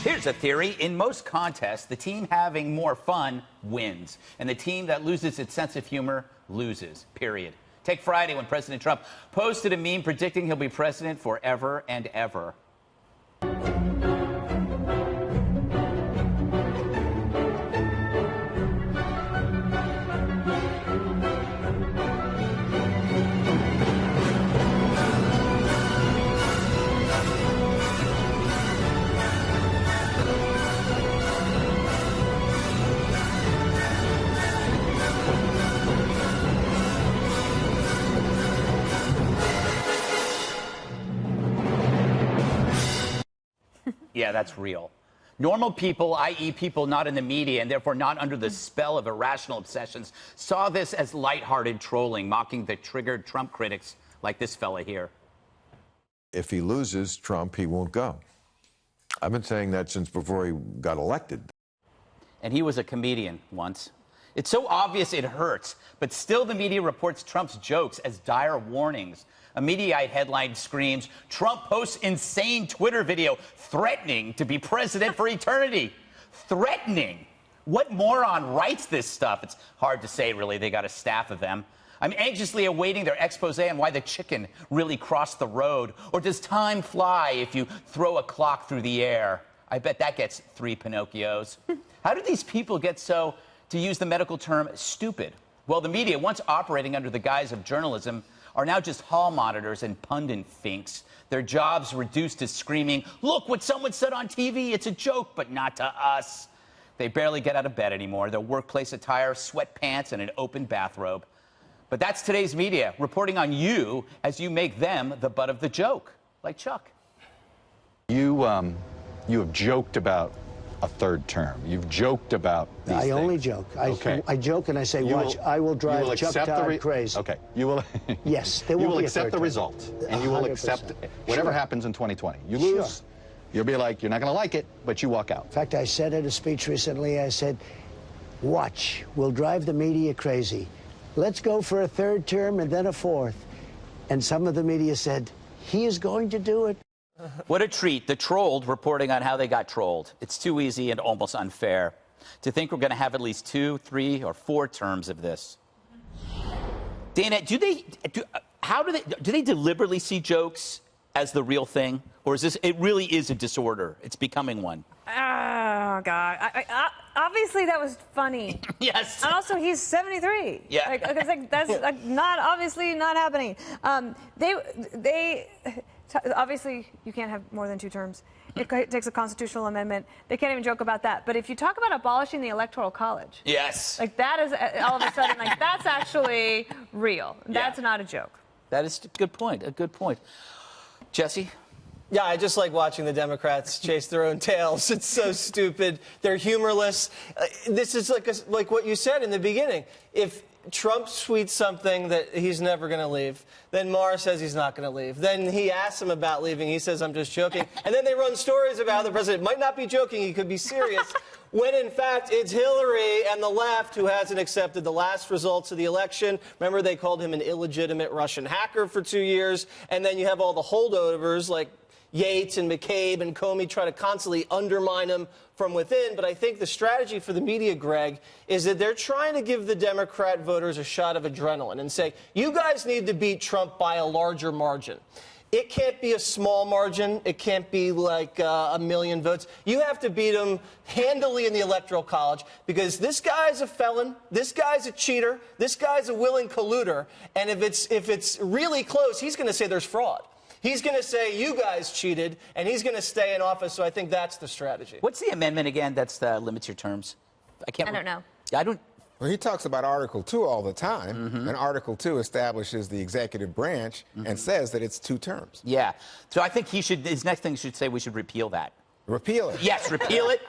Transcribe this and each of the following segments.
Here's a theory. In most contests, the team having more fun wins, and the team that loses its sense of humor loses, period. Take Friday when President Trump posted a meme predicting he'll be president forever and ever. Yeah, that's real. Normal people, i.e. people not in the media and therefore not under the spell of irrational obsessions, saw this as lighthearted trolling, mocking the triggered Trump critics like this fella here. If he loses Trump, he won't go. I've been saying that since before he got elected. And he was a comedian once. It's so obvious it hurts, but still the media reports Trump's jokes as dire warnings. A Mediaite headline screams, Trump posts insane Twitter video threatening to be president for eternity. Threatening? What moron writes this stuff? It's hard to say, really. They got a staff of them. I'm anxiously awaiting their expose on why the chicken really crossed the road. Or does time fly if you throw a clock through the air? I bet that gets 3 Pinocchios. How did these people get so, to use the medical term, stupid? Well, the media, once operating under the guise of journalism, are now just hall monitors and pundit finks. Their jobs reduced to screaming, look what someone said on TV, it's a joke, but not to us. They barely get out of bed anymore. Their workplace attire, sweatpants, and an open bathrobe. But that's today's media, reporting on you as you make them the butt of the joke, like Chuck. You have joked about a third term. You've joked about these I things. only joke. I joke and I say, watch, I will drive Chuck Todd crazy. Okay, you will. Yes, there you won't will be accept the result, and you will 100%. accept whatever happens in 2020. You lose, you'll be like, you're not going to like it, but you walk out. In fact, I said at a speech recently, I said, watch, we'll drive the media crazy. Let's go for a third term and then a fourth. And some of the media said, he is going to do it. What a treat. The trolled reporting on how they got trolled. It's too easy and almost unfair to think we're going to have at least 2, 3, or 4 terms of this. Dana, do they deliberately see jokes as the real thing, or is this? It really is a disorder. It's becoming one. Oh God! Obviously, that was funny. Yes. And also, he's 73. Yeah. That's not obviously not happening. Obviously, you can't have more than 2 terms. It takes a constitutional amendment. They can't even joke about that. But if you talk about abolishing the Electoral College, yes, like that is all of a sudden like that's actually real. That's not a joke. That is a good point. A good point. Jesse? Yeah, I just like watching the Democrats chase their own tails. It's so stupid. They're humorless. This is like what you said in the beginning. If Trump tweets something that he's never going to leave, then Maher says he's not going to leave. Then he asks him about leaving. He says, I'm just joking. And then they run stories about how the president might not be joking. He could be serious. When, in fact, it's Hillary and the left who hasn't accepted the last results of the election. Remember, they called him an illegitimate Russian hacker for 2 years. And then you have all the holdovers like Yates and McCabe and Comey try to constantly undermine him from within. But I think the strategy for the media, Greg, is that they're trying to give the Democrat voters a shot of adrenaline and say, you guys need to beat Trump by a larger margin. It can't be a small margin. It can't be like 1 million votes. You have to beat him handily in the Electoral College because this guy's a felon. This guy's a cheater. This guy's a willing colluder. And if it's really close, he's going to say there's fraud. He's going to say you guys cheated, and he's going to stay in office. So I think that's the strategy. What's the amendment again that limits your terms? I don't know. I don't. Well, he talks about Article 2 all the time, and Article 2 establishes the executive branch and says that it's 2 terms. Yeah. So I think his next thing should say we should repeal that. Repeal it. Yes, repeal it.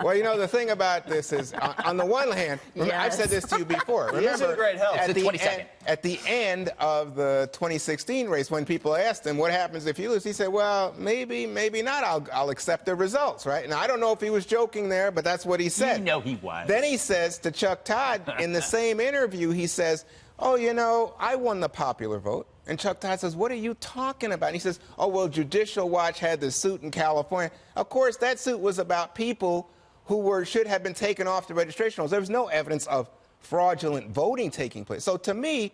Well, you know, the thing about this is, on the one hand, I've said this to you before. Remember, great help. At the end of the 2016 race, when people asked him, what happens if you lose? He said, well, maybe not. I'll accept the results, right? Now, I don't know if he was joking there, but that's what he said. You know he was. Then he says to Chuck Todd, in the same interview, he says, oh, you know, I won the popular vote. And Chuck Todd says, what are you talking about? And he says, oh, well, Judicial Watch had this suit in California. Of course, that suit was about people who should have been taken off the registration rolls. There was no evidence of fraudulent voting taking place. So to me,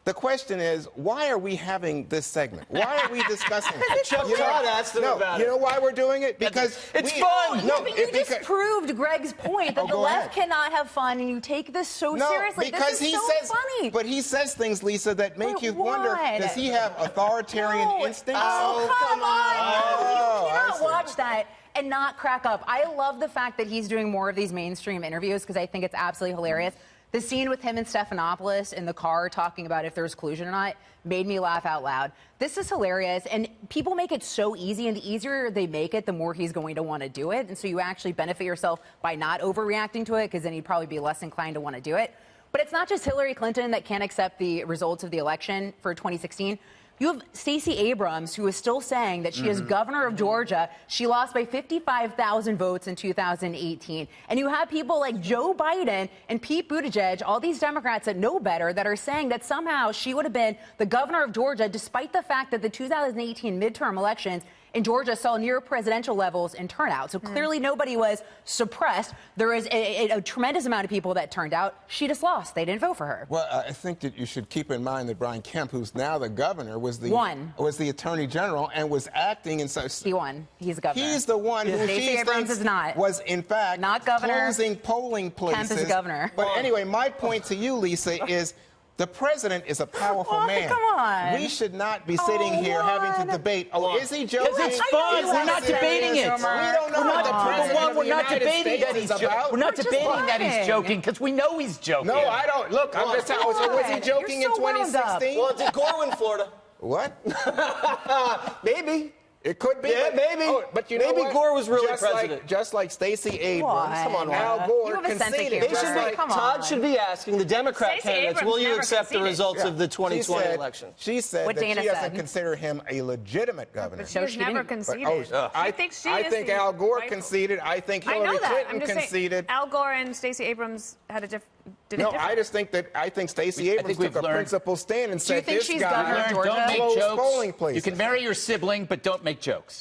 the question is, why are we having this segment? Why are we discussing it? Chuck Todd asked them about You know why we're doing it? Because it's fun. No, but you just proved Greg's point that the left cannot have fun, and you take this so seriously. Because this is he says, funny. But he says things, Lisa, that make you wonder, does he have authoritarian instincts? Oh, come on. Oh, You cannot watch that and not crack up. I love the fact that he's doing more of these mainstream interviews because I think it's absolutely hilarious. The scene with him and Stephanopoulos in the car talking about if there's collusion or not made me laugh out loud. This is hilarious, and people make it so easy, and the easier they make it, the more he's going to want to do it. And so you actually benefit yourself by not overreacting to it, because then he'd probably be less inclined to want to do it. But it's not just Hillary Clinton that can't accept the results of the election for 2016. You have Stacey Abrams, who is still saying that she is governor of Georgia. She lost by 55,000 votes in 2018. And you have people like Joe Biden and Pete Buttigieg, all these Democrats that know better, that are saying that somehow she would have been the governor of Georgia, despite the fact that the 2018 midterm elections in Georgia saw near presidential levels in turnout. So clearly nobody was suppressed. There is a tremendous amount of people that turned out. She just lost. They didn't vote for her. Well, I think that you should keep in mind that Brian Kemp, who's now the governor, was the attorney general and was acting in such. He won. He's governor. He's the one who Stacey Abrams is not. Was in fact not governor. Closing polling places. Kemp is governor. But anyway, my point to you, Lisa, is the president is a powerful man. Come on. We should not be sitting here having to debate. Oh, is he joking? Because it's fun. We're not debating it. We don't know what the president of the United States is about. We're not debating that he's joking, because we know he's joking. No, I don't. Look, I'm just telling you. So was he joking in 2016? Well, did Gore win Florida? What? Maybe. It could be. Yeah, maybe. Oh, but you know maybe what? Gore was really president. Just like Stacey Abrams. What? Come on, Al Gore You have a sense of conceded. humor. Come on. Todd should be asking the Democrat Stacey candidates, Abrams will you never accept the conceded. results of the 2020 election? She said What that Dana she doesn't said. consider him a legitimate governor. But she has she never didn't. conceded. I think Al Gore conceded. I think I know Hillary that. Clinton I'm just conceded. saying, Al Gore and Stacey Abrams had a different. No, I just think Stacey Abrams took a principled stand and said think this she's guy governor of Georgia? Don't make closed jokes. polling places. You can marry your sibling, but don't make jokes.